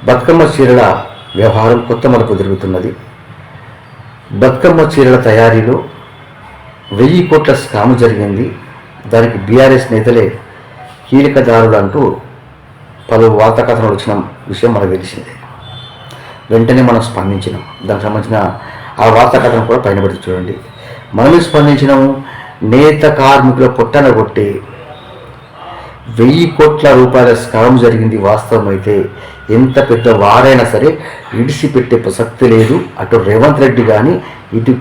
బతుకమ్మ చీరల వ్యవహారం కొత్త మలుపు తిరుగుతున్నది. బతుకమ్మ చీరల తయారీలో 1000 కోట్ల స్కాము జరిగింది. దానికి బీఆర్ఎస్ నేతలే కీలకదారులు అంటూ పలు వార్తా కథనాలు వచ్చిన విషయం మనకు తెలిసిందే. వెంటనే మనం స్పందించినాం. దానికి సంబంధించిన ఆ వార్తా కథనం కూడా పైన పెట్టి చూడండి. మనం స్పందించినాము. నేత కార్మికుల పొట్టన కొట్టి 1000 కోట్ల రూపాయల స్కామ్ జరిగింది వాస్తవం అయితే ఎంత పెద్ద వారైనా సరే ఇడిసిపెట్టే ప్రసక్తి లేదు. అటు రేవంత్ రెడ్డి కానీ ఇటు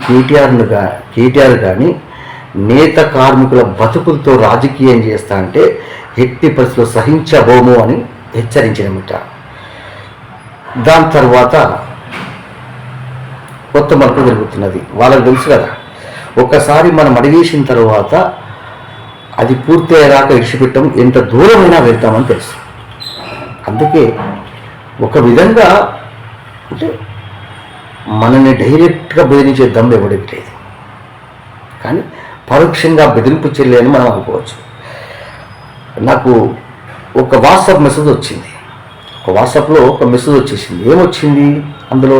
కేటీఆర్ కానీ నేత కార్మికుల బతుకులతో రాజకీయం చేస్తా అంటే ఎట్టి పరిస్థితుల్లో సహించబోము అని హెచ్చరించినమాట. దాని తర్వాత కొత్త మలుపు జరుగుతున్నది. వాళ్ళకి తెలుసు కదా, ఒక్కసారి మనం అడిగేసిన తర్వాత అది పూర్తి అయ్యేదాకా ఇడిచిపెట్టం, ఎంత దూరమైనా వెళ్తామని తెలుసు. అందుకే ఒక విధంగా అంటే మనల్ని డైరెక్ట్గా బెదిరించే దమ్ము ఎవరికి లేదు, కానీ పరోక్షంగా బెదిరింపు చర్యలు అని మనం అనుకోవచ్చు. నాకు ఒక వాట్సాప్ మెసేజ్ వచ్చింది. వాట్సాప్లో ఒక మెసేజ్ వచ్చేసింది. ఏమొచ్చింది అందులో?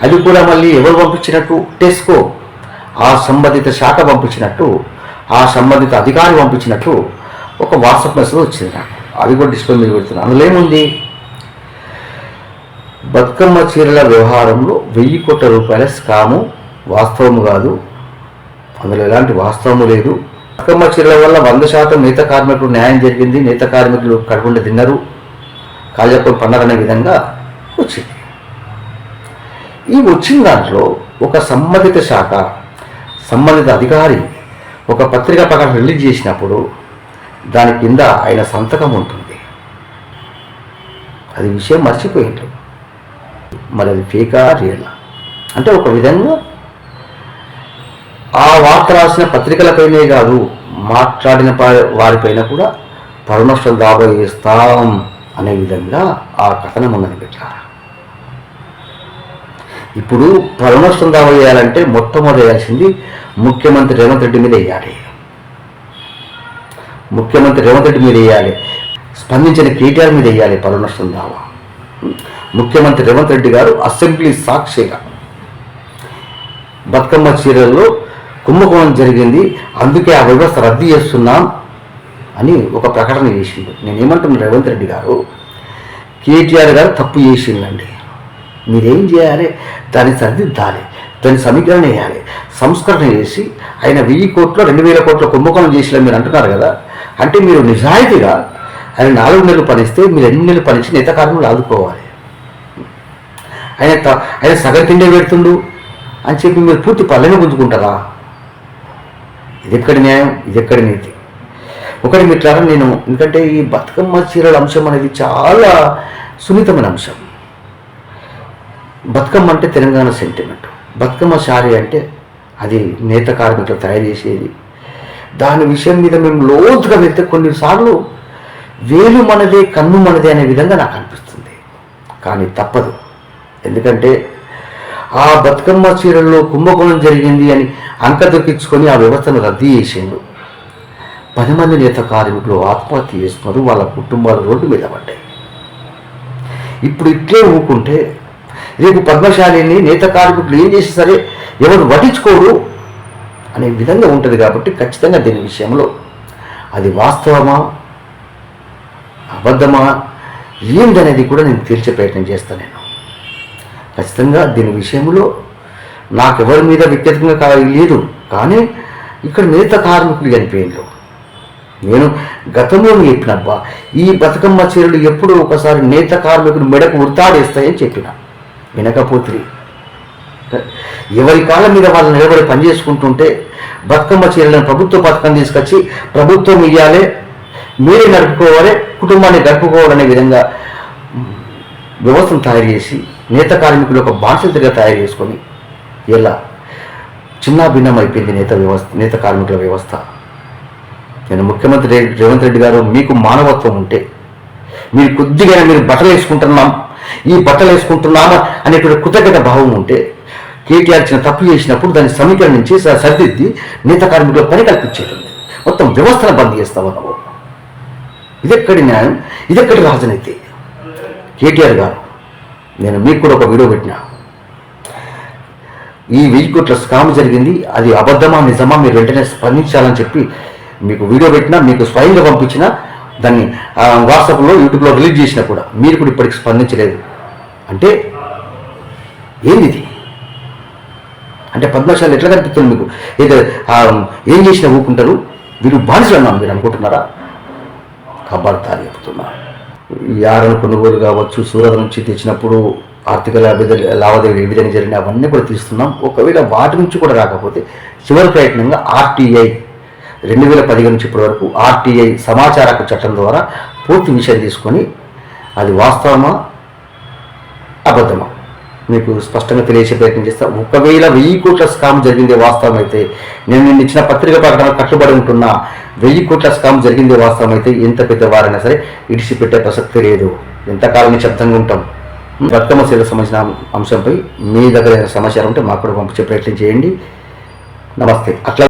అది కూడా మళ్ళీ ఎవరు పంపించినట్టు? టెస్కో ఆ సంబంధిత శాఖ పంపించినట్టు, ఆ సంబంధిత అధికారి పంపించినట్టు ఒక వాట్సాప్ మెసేజ్ వచ్చింది నాకు. అది కూడా డిస్ప్లే మీద పెడుతున్నాను. అందులో ఏముంది? బతుకమ్మ చీరల వ్యవహారంలో 1000 కోట్ల రూపాయల స్కాము వాస్తవము కాదు, అందులో ఎలాంటి వాస్తవము లేదు. బతుకమ్మ చీరల వల్ల 100% నేత కార్మికులు న్యాయం జరిగింది, నేత కార్మికులు కడుపుండి తిన్నారు, కాళ్ళప్పుడు పన్నారనే విధంగా వచ్చింది. ఈ వచ్చిన దాంట్లో ఒక సంబంధిత శాఖ సంబంధిత అధికారి ఒక పత్రికా ప్రకటన రిలీజ్ చేసినప్పుడు దాని కింద ఆయన సంతకం ఉంటుంది. అది విషయం మర్చిపోయింది. మరి అది ఫేకా రియలా అంటే ఒక విధంగా ఆ వార్త రాసిన పత్రికలపైనే కాదు, మాట్లాడిన వారిపైన కూడా పరునష్టం దాబా వేస్తాం అనే విధంగా ఆ కథనం ఉన్నది పెట్టారు. ఇప్పుడు పరునష్టం దావా వేయాలంటే మొట్టమొదటి వేయాల్సింది ముఖ్యమంత్రి రేవంత్ రెడ్డి మీద వేయాలి. ముఖ్యమంత్రి రేవంత్ రెడ్డి మీద వేయాలి, స్పందించిన కేటీఆర్ మీద వేయాలి పరునష్టం దావా. ముఖ్యమంత్రి రేవంత్ రెడ్డి గారు అసెంబ్లీ సాక్షిగా బతుకమ్మ చీరల్లో కుంభకోణం జరిగింది, అందుకే ఆ వ్యవస్థ రద్దు చేస్తున్నాం అని ఒక ప్రకటన చేసిండు. నేనేమంటున్నాను, రేవంత్ రెడ్డి గారు కేటీఆర్ గారు తప్పు చేసిండండి, మీరేం చేయాలి? దాన్ని సరిదిద్దాలి, దాన్ని సమీకరణ వేయాలి, సంస్కరణ చేసి ఆయన 1000 కోట్లు 2000 కోట్ల కుంభకోణం చేసినా మీరు అంటున్నారు కదా. అంటే మీరు నిజాయితీగా ఆయన 4 నెలలు పనిస్తే మీరు 2 నెలలు పనిచి నేత కార్మికులు ఆదుకోవాలి. ఆయన సగం తిండే పెడుతుండు అని చెప్పి మీరు పూర్తి పల్లెని గుంజుకుంటారా? ఇది ఎక్కడి న్యాయం, ఇది ఎక్కడి నీతి? ఒకటి మిట్లారా, నేను ఎందుకంటే ఈ బతుకమ్మ చీరల అంశం అనేది చాలా సున్నితమైన అంశం. బతుకమ్మ అంటే తెలంగాణ సెంటిమెంట్, బతుకమ్మ శారీ అంటే అది నేత కార్మికులు తయారు చేసేది. దాని విషయం మీద మేము లోతుగా వెళ్తే కొన్నిసార్లు వేలు మనదే కన్ను మనదే అనే విధంగా నాకు అనిపిస్తుంది. కానీ తప్పదు, ఎందుకంటే ఆ బతుకమ్మ చీరల్లో కుంభకోణం జరిగింది అని అంక దొక్కించుకొని ఆ వ్యవస్థను రద్దు చేసిండు. 10 మంది నేత కార్మికులు ఆత్మహత్య చేసుకున్నారు, వాళ్ళ కుటుంబాలు రోడ్డు మీద పడ్డాయి. ఇప్పుడు ఇట్లే ఊరుకుంటే రేపు పద్మశాలిని నేత కార్మికులు ఏం చేసి సరే ఎవరు పట్టించుకోరు అనే విధంగా ఉంటుంది. కాబట్టి ఖచ్చితంగా దీని విషయంలో అది వాస్తవమా అబద్ధమా ఏందనేది కూడా నేను తేల్చే ప్రయత్నం చేస్తాను. నేను ఖచ్చితంగా దీని విషయంలో నాకెవరి మీద వ్యక్తిగతంగా లేదు, కానీ ఇక్కడ నేత కార్మికులు చనిపోయిండ్రు. నేను గతంలో చెప్పినబ్బా, ఈ బతుకమ్మ చీరలు ఎప్పుడూ ఒకసారి నేత కార్మికులు మెడకు ఉడతాడేస్తాయని చెప్పిన, వినకపోతే ఎవరి కాళ్ళ మీద వాళ్ళు నిలబడి పనిచేసుకుంటుంటే బతుకమ్మ చీరలను ప్రభుత్వ పథకం తీసుకొచ్చి ప్రభుత్వం ఇవ్వాలి, మీరే నడుపుకోవాలి, కుటుంబాన్ని గడుపుకోవాలనే విధంగా వ్యవస్థను తయారు చేసి నేత కార్మికులు ఒక బాధ్యతగా తయారు చేసుకొని ఇలా చిన్న భిన్నం అయిపోయింది నేత కార్మికుల వ్యవస్థ. నేను ముఖ్యమంత్రి రేవంత్ రెడ్డి గారు, మీకు మానవత్వం ఉంటే మీరు కొద్దిగా మీరు బట్టలు వేసుకుంటున్నాం, ఈ బట్టలు వేసుకుంటున్నామా అనేటువంటి కృతజ్ఞత భావం ఉంటే కేటీఆర్ చిన్న తప్పు చేసినప్పుడు దాన్ని సమీకరించి సరిదిద్ది నేత కార్మికులకు పని కల్పించేటుంది. మొత్తం వ్యవస్థను బంద్ చేస్తావు నువ్వు. ఇదెక్కడి న్యాయం, ఇదెక్కడి రాజనీతి? కేటీఆర్ గారు నేను మీకు కూడా ఒక వీడియో పెట్టినా. ఈ 1000 కోట్ల స్కామ్ జరిగింది, అది అబద్ధమా నిజమా మీరు వెంటనే స్పందించాలని చెప్పి మీకు వీడియో పెట్టినా, మీకు స్వయంగా పంపించిన, దాన్ని వాట్సాప్లో యూట్యూబ్లో రిలీజ్ చేసినా కూడా మీరు కూడా ఇప్పటికి స్పందించలేదు అంటే ఏంది ఇది? అంటే పద్మశాలి ఎట్లా కనిపిస్తుంది మీకు? ఏదో ఏం చేసినా ఊరుకుంటారు, వీరు బానిసలు అన్నాను మీరు అనుకుంటున్నారా? ఖబర్దారి చెప్తున్నా. ఈ ఆరణ కొనుగోలు కావచ్చు, సూరత్ నుంచి తెచ్చినప్పుడు ఆర్థిక లావాదేవీలు ఏ విధంగా జరిగినాయి అవన్నీ కూడా తీస్తున్నాం. ఒకవేళ వాటి నుంచి కూడా రాకపోతే చివరి ప్రయత్నంగా ఆర్టీఐ 2015 నుంచి ఇప్పటి వరకు ఆర్టీఐ సమాచార హక్కు చట్టం ద్వారా పూర్తి విషయం తీసుకొని అది వాస్తవమా అబద్ధమా మీకు స్పష్టంగా తెలియజేసే ప్రయత్నం చేస్తా. ఒకవేళ 1000 కోట్ల స్కామ్ జరిగిందే వాస్తవం అయితే, నేను ఇచ్చిన పత్రిక ప్రకటన కట్టుబడి ఉంటున్నా, 1000 కోట్ల స్కామ్ జరిగిందే వాస్తవం అయితే ఎంత పెద్దవారైనా సరే ఇడిచిపెట్టే ప్రసక్తి లేదు. ఎంతకాలం నిశ్శబ్దంగా ఉంటాం? బతుకమ్మ సేవకు సంబంధించిన అంశంపై మీ దగ్గర సమాచారం ఉంటే మాకు కూడా పంపించే ప్రయత్నం చేయండి. నమస్తే. అట్లా